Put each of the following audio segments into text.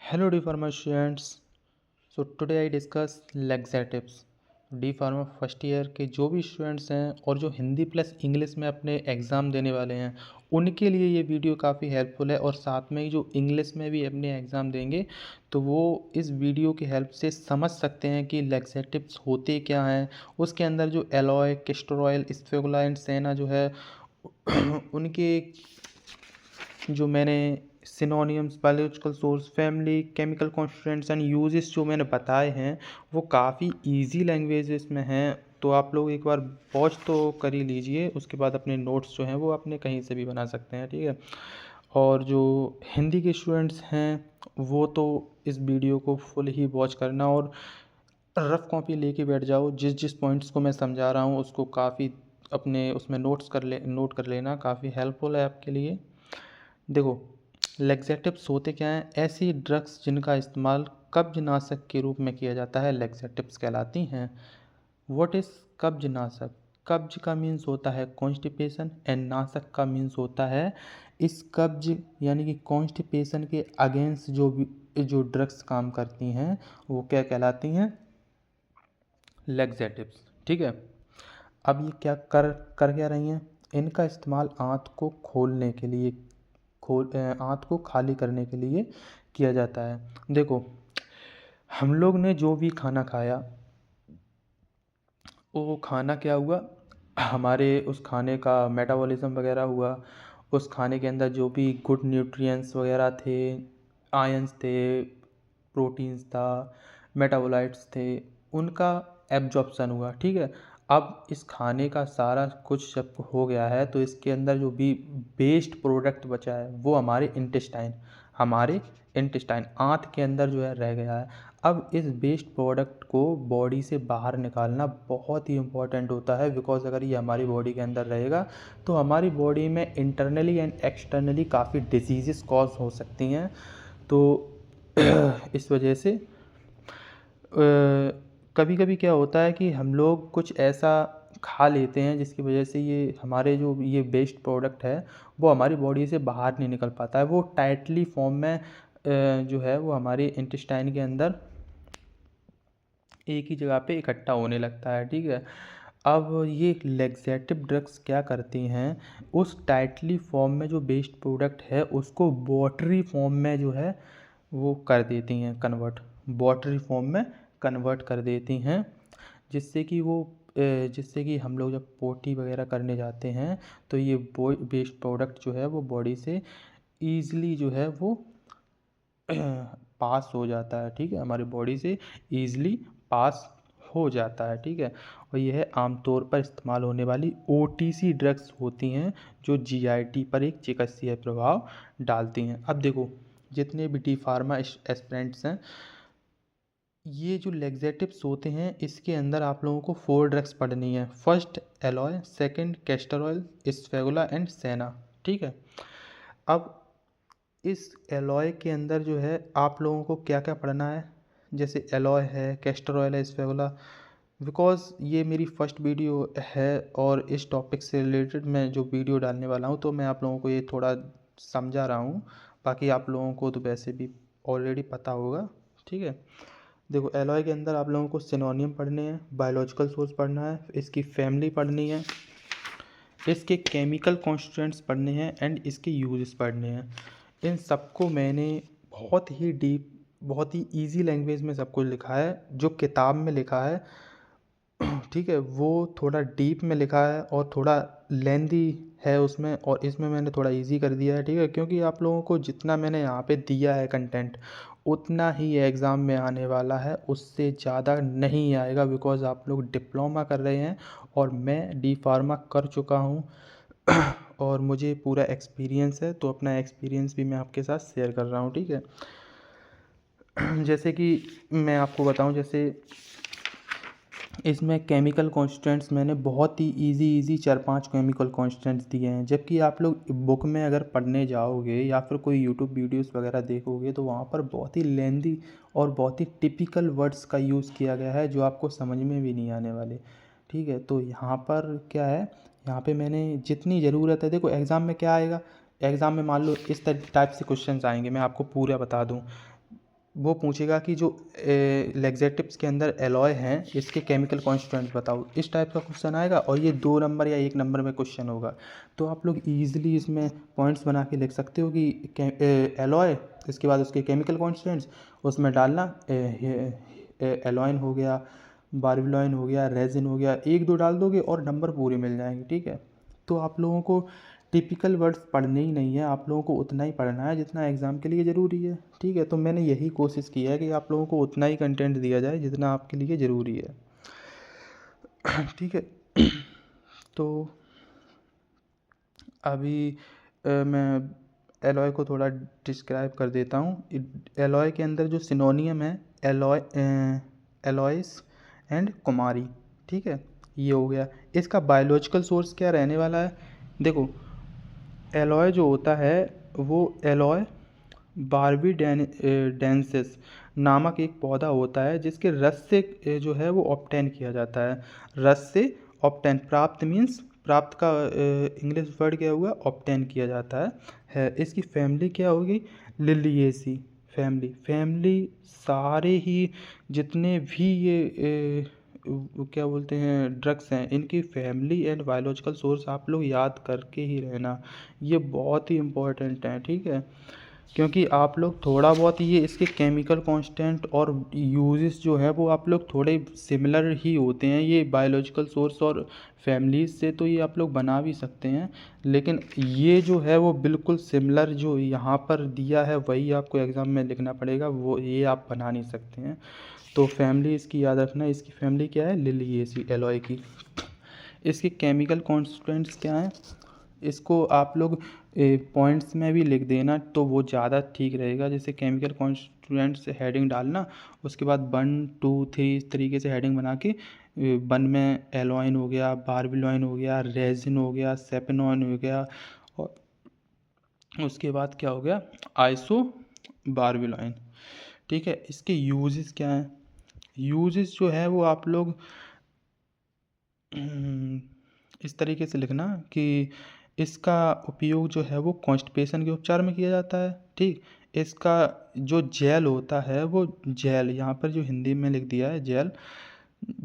Hello D Pharma students. So today I discuss laxatives. D pharma first year के जो भी students हैं और जो हिंदी प्लस इंग्लिश में अपने एग्ज़ाम देने वाले हैं उनके लिए ये वीडियो काफ़ी हेल्पफुल है। और साथ में ही जो इंग्लिश में भी अपने एग्ज़ाम देंगे तो वो इस वीडियो की हेल्प से समझ सकते हैं कि लैक्सेटिव्स होते क्या हैं। उसके अंदर जो alloy, castor oil, ispaghula and सेना जो है उनके जो मैंने synonyms, biological source, family, chemical constituents and uses जो मैंने बताए हैं वो काफ़ी इजी लैंग्वेजेस में हैं। तो आप लोग एक बार वॉच तो कर ही लीजिए, उसके बाद अपने नोट्स जो हैं वो अपने कहीं से भी बना सकते हैं, ठीक है। और जो हिंदी के स्टूडेंट्स हैं वो तो इस वीडियो को फुल ही वॉच करना और रफ़ कॉपी लेके बैठ जाओ। जिस जिस पॉइंट्स को मैं समझा रहा हूँ उसको काफ़ी अपने उसमें नोट कर लेना, काफ़ी हेल्पफुल है आपके लिए। देखो, लैक्सेटिव्स होते क्या हैं? ऐसी ड्रग्स जिनका इस्तेमाल कब्ज़नाशक के रूप में किया जाता है लैक्सेटिव्स कहलाती हैं। व्हाट इज़ कब्ज़नाशक? कब्ज़ का मीन्स होता है कॉन्स्टिपेशन एंड नाशक का मीन्स होता है इस कब्ज़ यानी कि कॉन्स्टिपेशन के अगेंस्ट जो ड्रग्स काम करती हैं वो क्या कहलाती हैं? लैक्सेटिव्स, ठीक है। अब ये कर क्या रही हैं? इनका इस्तेमाल आंत को खोलने के लिए आंत को खाली करने के लिए किया जाता है। देखो, हम लोग ने जो भी खाना खाया वो खाना क्या हुआ, हमारे उस खाने का मेटाबॉलिज्म वगैरह हुआ। उस खाने के अंदर जो भी गुड न्यूट्रिएंट्स वगैरह थे, आयंस थे, प्रोटीन्स था, मेटाबोलाइट्स थे, उनका एब्जॉर्प्शन हुआ, ठीक है। अब इस खाने का सारा कुछ जब हो गया है तो इसके अंदर जो भी वेस्ट प्रोडक्ट बचा है वो हमारे इंटेस्टाइन आंत के अंदर जो है रह गया है। अब इस वेस्ट प्रोडक्ट को बॉडी से बाहर निकालना बहुत ही इम्पोर्टेंट होता है, बिकॉज अगर ये हमारी बॉडी के अंदर रहेगा तो हमारी बॉडी में इंटरनली एंड एक्सटर्नली काफ़ी डिजीज़ कॉज हो सकती हैं। तो इस वजह से कभी कभी क्या होता है कि हम लोग कुछ ऐसा खा लेते हैं जिसकी वजह से ये हमारे जो ये वेस्ट प्रोडक्ट है वो हमारी बॉडी से बाहर नहीं निकल पाता है। वो टाइटली फॉर्म में जो है वो हमारे इंटेस्टाइन के अंदर एक ही जगह पे इकट्ठा होने लगता है, ठीक है। अब ये लैक्सेटिव ड्रग्स क्या करती हैं, उस टाइटली फॉर्म में जो वेस्ट प्रोडक्ट है उसको वाटरी फॉर्म में जो है वो कर देती हैं वाटरी फॉर्म में कन्वर्ट कर देती हैं, जिससे कि जिससे कि हम लोग जब पोटी वगैरह करने जाते हैं तो ये वेस्ट प्रोडक्ट जो है वो बॉडी से ईज़िली जो है वो पास हो जाता है, ठीक है। हमारी बॉडी से ईज़िली पास हो जाता है, ठीक है। और यह आमतौर पर इस्तेमाल होने वाली ओटीसी ड्रग्स होती हैं जो जीआईटी पर एक चिकित्सीय प्रभाव डालती हैं। अब देखो, जितने भी डी फार्मा एस्पिरेंट्स हैं, ये जो लैक्सेटिव्स होते हैं इसके अंदर आप लोगों को 4 ड्रग्स पढ़नी है। First aloe, second castor oil, ispaghula and senna, ठीक है। अब इस एलॉय के अंदर जो है आप लोगों को क्या क्या पढ़ना है, जैसे एलॉय है, कैस्टर ऑयल है, स्फेगुला। बिकॉज़ ये मेरी फर्स्ट वीडियो है और इस टॉपिक से रिलेटेड मैं जो वीडियो डालने वाला हूँ तो मैं आप लोगों को ये थोड़ा समझा रहा हूँ। बाकी आप लोगों को तो वैसे भी ऑलरेडी पता होगा, ठीक है। देखो, एलॉय के अंदर आप लोगों को सिनोनियम पढ़ने हैं, बायोलॉजिकल सोर्स पढ़ना है, इसकी फैमिली पढ़नी है, इसके केमिकल कॉन्स्टिट्यूएंट्स पढ़ने हैं एंड इसके यूजेस पढ़ने हैं। इन सबको मैंने बहुत ही डीप, बहुत ही इजी लैंग्वेज में सब कुछ लिखा है। जो किताब में लिखा है ठीक है, वो थोड़ा डीप में लिखा है और थोड़ा लेंदी है उसमें, और इसमें मैंने थोड़ा इजी कर दिया है, ठीक है। क्योंकि आप लोगों को जितना मैंने यहाँ पे दिया है कंटेंट उतना ही एग्ज़ाम में आने वाला है, उससे ज़्यादा नहीं आएगा। बिकॉज़ आप लोग डिप्लोमा कर रहे हैं और मैं डी फार्मा कर चुका हूँ और मुझे पूरा एक्सपीरियंस है, तो अपना एक्सपीरियंस भी मैं आपके साथ शेयर कर रहा हूँ, ठीक है। जैसे कि मैं आपको बताऊँ, जैसे इसमें केमिकल कॉन्स्टेंट्स मैंने बहुत ही इजी 4-5 केमिकल कॉन्स्टेंट्स दिए हैं। जबकि आप लोग बुक में अगर पढ़ने जाओगे या फिर कोई यूट्यूब वीडियोस वगैरह देखोगे तो वहाँ पर बहुत ही लेंदी और बहुत ही टिपिकल वर्ड्स का यूज़ किया गया है जो आपको समझ में भी नहीं आने वाले, ठीक है। तो यहाँ पर क्या है, यहाँ पे मैंने जितनी ज़रूरत है, देखो एग्ज़ाम में क्या आएगा, एग्ज़ाम में मान लो इस टाइप से क्वेश्चंस आएंगे, मैं आपको पूरा बता दूँ। वो पूछेगा कि जो लैक्सेटिव्स के अंदर एलॉय हैं इसके केमिकल कॉन्स्टिट्यूएंट्स बताओ, इस टाइप का क्वेश्चन आएगा और ये 2 नंबर या 1 नंबर में क्वेश्चन होगा। तो आप लोग ईजिली इसमें पॉइंट्स बना के लिख सकते हो कि एलॉय, इसके बाद उसके केमिकल कॉन्स्टिट्यूएंट्स, उसमें डालना एलॉइन हो गया, बारबिलॉइन हो गया, रेजिन हो गया, 1-2 डाल दोगे और नंबर पूरे मिल जाएंगे, ठीक है। तो आप लोगों को टिपिकल वर्ड्स पढ़ने ही नहीं है, आप लोगों को उतना ही पढ़ना है जितना एग्ज़ाम के लिए ज़रूरी है, ठीक है। तो मैंने यही कोशिश की है कि आप लोगों को उतना ही कंटेंट दिया जाए जितना आपके लिए ज़रूरी है, ठीक है। तो अभी मैं एलॉय को थोड़ा डिस्क्राइब कर देता हूँ। एलॉय के अंदर जो सिनोनियम है, एलॉयस एंड कुमारी, ठीक है, ये हो गया। इसका बायोलॉजिकल सोर्स क्या रहने वाला है, देखो एलॉय जो होता है वो एलॉय बार्बीडेंसिस नामक एक पौधा होता है जिसके रस से जो है वो ऑब्टेन किया जाता है। रस से ऑब्टेन, प्राप्त मीन्स प्राप्त का इंग्लिश वर्ड क्या हुआ, ऑब्टेन किया जाता है। इसकी फैमिली क्या होगी, लिलिएसी फैमिली सारे ही जितने भी ये क्या बोलते हैं ड्रग्स हैं, इनकी फैमिली एंड बायोलॉजिकल सोर्स आप लोग याद करके ही रहना, ये बहुत ही इम्पोर्टेंट है, ठीक है। क्योंकि आप लोग थोड़ा बहुत ये इसके केमिकल कांस्टेंट और यूजेस जो है वो आप लोग थोड़े सिमिलर ही होते हैं, ये बायोलॉजिकल सोर्स और फैमिलीज से तो ये आप लोग बना भी सकते हैं, लेकिन ये जो है वो बिल्कुल सिमिलर जो यहाँ पर दिया है वही आपको एग्ज़ाम में लिखना पड़ेगा, वो ये आप बना नहीं सकते हैं। तो फैमिली इसकी याद रखना, इसकी फैमिली क्या है, लिलिएसी एलॉय की। इसके केमिकल कॉन्स्टिट्यूएंट्स क्या हैं, इसको आप लोग पॉइंट्स में भी लिख देना तो वो ज़्यादा ठीक रहेगा। जैसे केमिकल कॉन्स्टिट्यूएंट्स हेडिंग डालना, उसके बाद 1 2 3 इस तरीके से हेडिंग बना के 1 में एलॉइन हो गया, बारबिलॉइन हो गया, रेजिन हो गया, सेपेनॉइन हो गया, और उसके बाद क्या हो गया, आइसो बारबिलॉइन, ठीक है। इसके यूजेस क्या हैं, यूजेस जो है वो आप लोग इस तरीके से लिखना कि इसका उपयोग जो है वो कॉन्स्टिपेशन के उपचार में किया जाता है, ठीक। इसका जो जेल होता है वो जेल, यहाँ पर जो हिंदी में लिख दिया है जेल,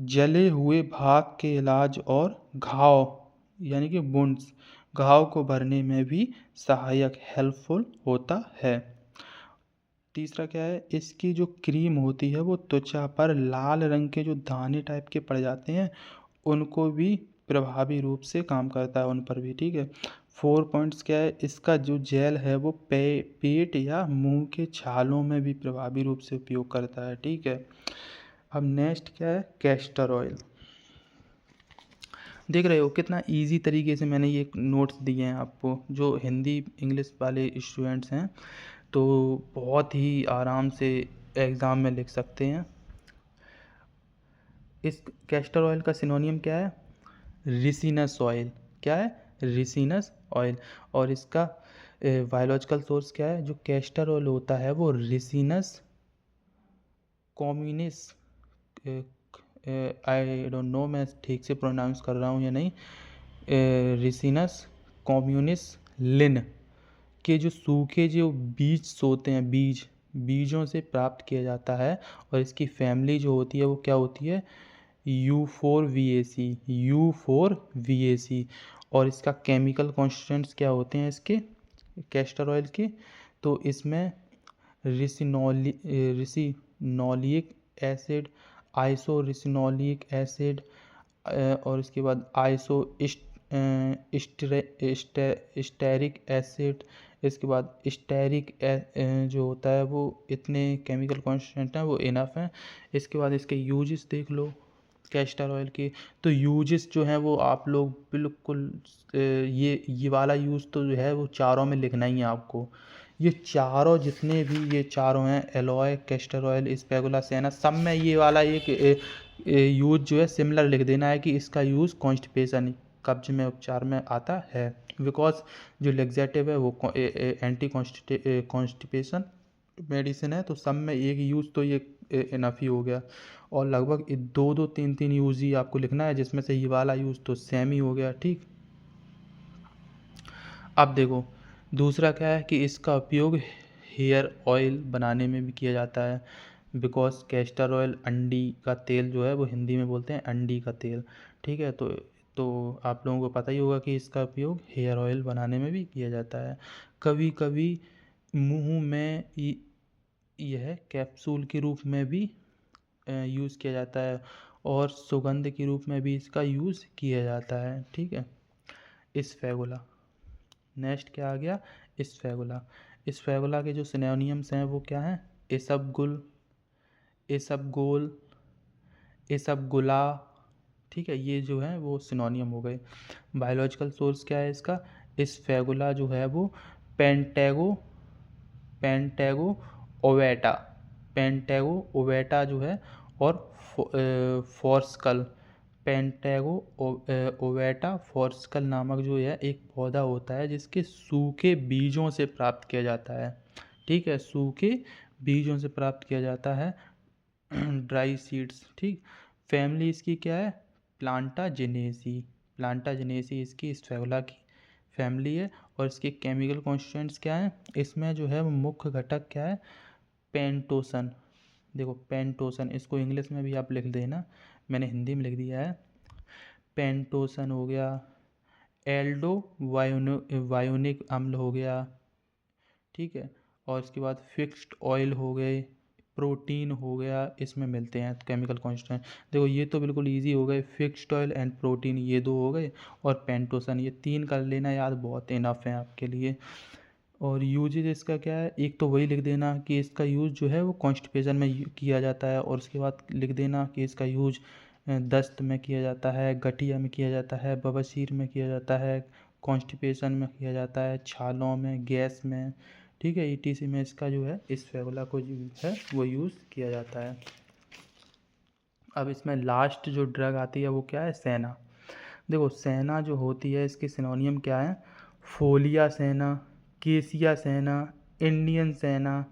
जले हुए भाग के इलाज और घाव यानी कि वुंड्स, घाव को भरने में भी सहायक हेल्पफुल होता है। तीसरा क्या है, इसकी जो क्रीम होती है वो त्वचा पर लाल रंग के जो दाने टाइप के पड़ जाते हैं उनको भी प्रभावी रूप से काम करता है, उन पर भी, ठीक है। 4 पॉइंट्स क्या है, इसका जो जेल है वो पेट या मुंह के छालों में भी प्रभावी रूप से उपयोग करता है, ठीक है। अब नेक्स्ट क्या है, कैस्टर ऑयल। देख रहे हो कितना इजी तरीके से मैंने ये नोट्स दिए हैं आपको, जो हिंदी इंग्लिश वाले स्टूडेंट्स हैं तो बहुत ही आराम से एग्ज़ाम में लिख सकते हैं। इस कैस्टर ऑयल का सिनोनियम क्या है, रिसिनस ऑयल, क्या है, रिसिनस ऑयल। और इसका बायोलॉजिकल सोर्स क्या है, जो कैस्टर ऑयल होता है वो रिसिनस कॉम्युनिस, आई डोंट नो मैं ठीक से प्रोनाउंस कर रहा हूँ या नहीं, रिसिनस कॉम्युनिस लिन के जो सूखे जो बीज होते हैं, बीजों से प्राप्त किया जाता है। और इसकी फैमिली जो होती है वो क्या होती है, U4VAC। और इसका केमिकल कॉन्स्टिट्यूएंट्स क्या होते हैं इसके कैस्टर ऑयल के, तो इसमें रिसिनोलिक एसिड, आइसोरिसिनोलिक एसिड, और इसके बाद स्टेरिक एसिड, इसके बाद स्टेरिक जो होता है वो, इतने केमिकल कॉन्स्टिट्यूएंट हैं वो इनफ हैं। इसके बाद इसके यूजेस देख लो कैस्टर ऑयल के, तो यूजेस जो हैं वो आप लोग बिल्कुल ये वाला यूज़ तो जो है वो चारों में लिखना ही है आपको। ये चारों जितने भी ये चारों हैं, एलॉय, कैस्टर ऑयल, स्पैगुला सैना, सब में ये वाला एक यूज जो है सिमिलर लिख देना है कि इसका यूज़ कॉन्स्टिपेशन, कब्ज में उपचार में आता है। बिकॉज जो लेग्जेटिव है वो एंटी कॉन्स्टिपेशन मेडिसिन है, तो सब में एक यूज़ तो ये इनफ ही हो गया। और लगभग 2 3 यूज़ ही आपको लिखना है, जिसमें से ये वाला यूज़ तो सेम ही हो गया, ठीक। अब देखो दूसरा क्या है कि इसका उपयोग हेयर ऑयल बनाने में भी किया जाता है, बिकॉज कैस्टर ऑयल अंडी का तेल जो है वो हिंदी में बोलते हैं अंडी का तेल, ठीक है। तो आप लोगों को पता ही होगा कि इसका उपयोग हेयर ऑयल बनाने में भी किया जाता है। कभी कभी मुंह में यह कैप्सूल के रूप में भी यूज़ किया जाता है और सुगंध के रूप में भी इसका यूज़ किया जाता है, ठीक है। इस्फेगुला, नेक्स्ट क्या आ गया, इस्फेगुला। इस्फेगुला के जो सिनोनिम्स हैं वो क्या हैं, इसबगुल, इसबगोल, इसबगुला, ठीक है। ये जो है वो सिनोनियम हो गए। बायोलॉजिकल सोर्स क्या है इसका, इस्फेगुला जो है वो पेंटेगो पेंटेगो ओवेटा, पेंटेगो ओवेटा जो है, और फॉर्स्कल, पेंटेगो ओवेटा फॉर्स्कल नामक जो है एक पौधा होता है जिसके सूखे बीजों से प्राप्त किया जाता है, ठीक है। सूखे बीजों से प्राप्त किया जाता है ड्राई सीड्स, ठीक। फैमिली इसकी क्या है, प्लांटाजेनेसी, प्लांटाजेनेसी इसकी इस्फेगुला की फैमिली है। और इसके केमिकल कॉन्स्टिट्यूएंट्स क्या हैं, इसमें जो है वो मुख्य घटक क्या है, पेंटोसन। देखो पेंटोसन, इसको इंग्लिश में भी आप लिख देना, मैंने हिंदी में लिख दिया है। पेंटोसन हो गया, एल्डो वायोनिक अम्ल हो गया, ठीक है। और इसके बाद फिक्स्ड ऑयल हो गए, प्रोटीन हो गया, इसमें मिलते हैं केमिकल कॉन्स्टेंट। देखो ये तो बिल्कुल इजी हो गए, फिक्स्ड ऑयल एंड प्रोटीन ये दो हो गए, और पेंटोसन ये तीन कर लेना याद, बहुत इनफ है आपके लिए। और यूजेज इसका क्या है, एक तो वही लिख देना कि इसका यूज़ जो है वो कॉन्स्टिपेशन में किया जाता है, और उसके बाद लिख देना कि इसका यूज दस्त में किया जाता है, गठिया में किया जाता है, बवासीर में किया जाता है, कॉन्स्टिपेशन में किया जाता है, छालों में, गैस में, ठीक है। ईटीसी में इसका जो है इस्फेगुला को जो है वो यूज़ किया जाता है। अब इसमें लास्ट जो ड्रग आती है वो क्या है, सेना। देखो सेना जो होती है इसके सिनोनियम क्या है, फोलिया सेना, केसिया सेना, इंडियन सेना,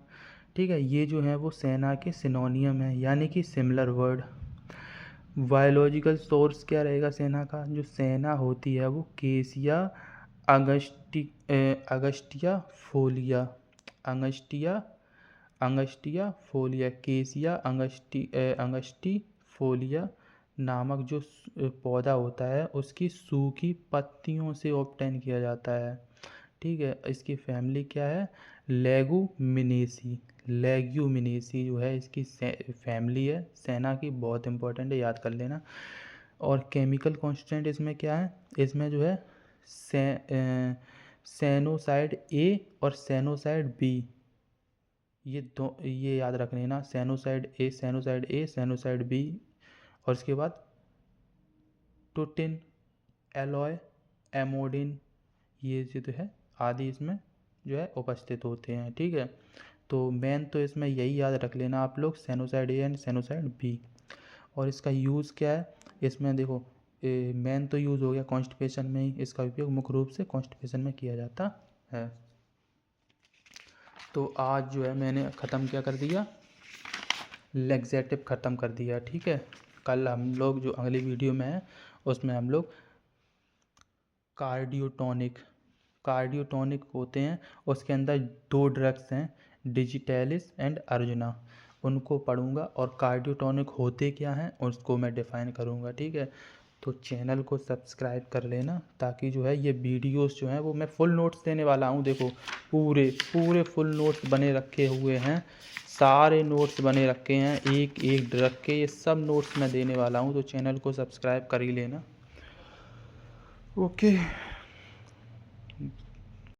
ठीक है। ये जो है वो सेना के सिनोनियम है, यानी कि सिमिलर वर्ड। बायोलॉजिकल सोर्स क्या रहेगा सेना का, जो सेना होती है वो केसिया अगस्टिया फोलिया, अंगस्टिया फोलिया, केसिया अंगस्टी फोलिया नामक जो पौधा होता है उसकी सूखी पत्तियों से ऑब्टेन किया जाता है, ठीक है। इसकी फैमिली क्या है, लेगुमिनेसी, लेग्यूमिनेसी जो है इसकी फैमिली है सेना की, बहुत इंपॉर्टेंट है, याद कर लेना। और केमिकल कांस्टेंट इसमें क्या है, इसमें जो है सेनोसाइड ए और सेनोसाइड बी, ये याद रख लेना, सेनोसाइड ए, सेनोसाइड बी। और इसके बाद टोटिन, एलॉय, एमोडिन, ये जो है आदि इसमें जो है उपस्थित होते हैं, ठीक है। तो मेन तो इसमें यही याद रख लेना आप लोग, सेनोसाइड ए एंड सेनोसाइड बी। और इसका यूज़ क्या है, इसमें देखो मेन तो यूज़ हो गया कॉन्स्टिपेशन में ही, इसका उपयोग मुख्य रूप से कॉन्स्टिपेशन में किया जाता है। तो आज जो है मैंने ख़त्म क्या कर दिया, लेग्जेटिव ख़त्म कर दिया, ठीक है। कल हम लोग जो अगली वीडियो में है उसमें हम लोग कार्डियोटॉनिक होते हैं, उसके अंदर दो ड्रग्स हैं, डिजिटैलिस एंड अर्जुना, उनको पढ़ूंगा, और कार्डियोटॉनिक होते क्या हैं उसको मैं डिफ़ाइन करूंगा, ठीक है। तो चैनल को सब्सक्राइब कर लेना, ताकि जो है ये वीडियोस जो हैं वो मैं फुल नोट्स देने वाला हूँ। देखो पूरे फुल नोट्स बने रखे हुए हैं, सारे नोट्स बने रखे हैं एक एक ड्रग के, ये सब नोट्स मैं देने वाला हूँ, तो चैनल को सब्सक्राइब कर ही लेना। ओके।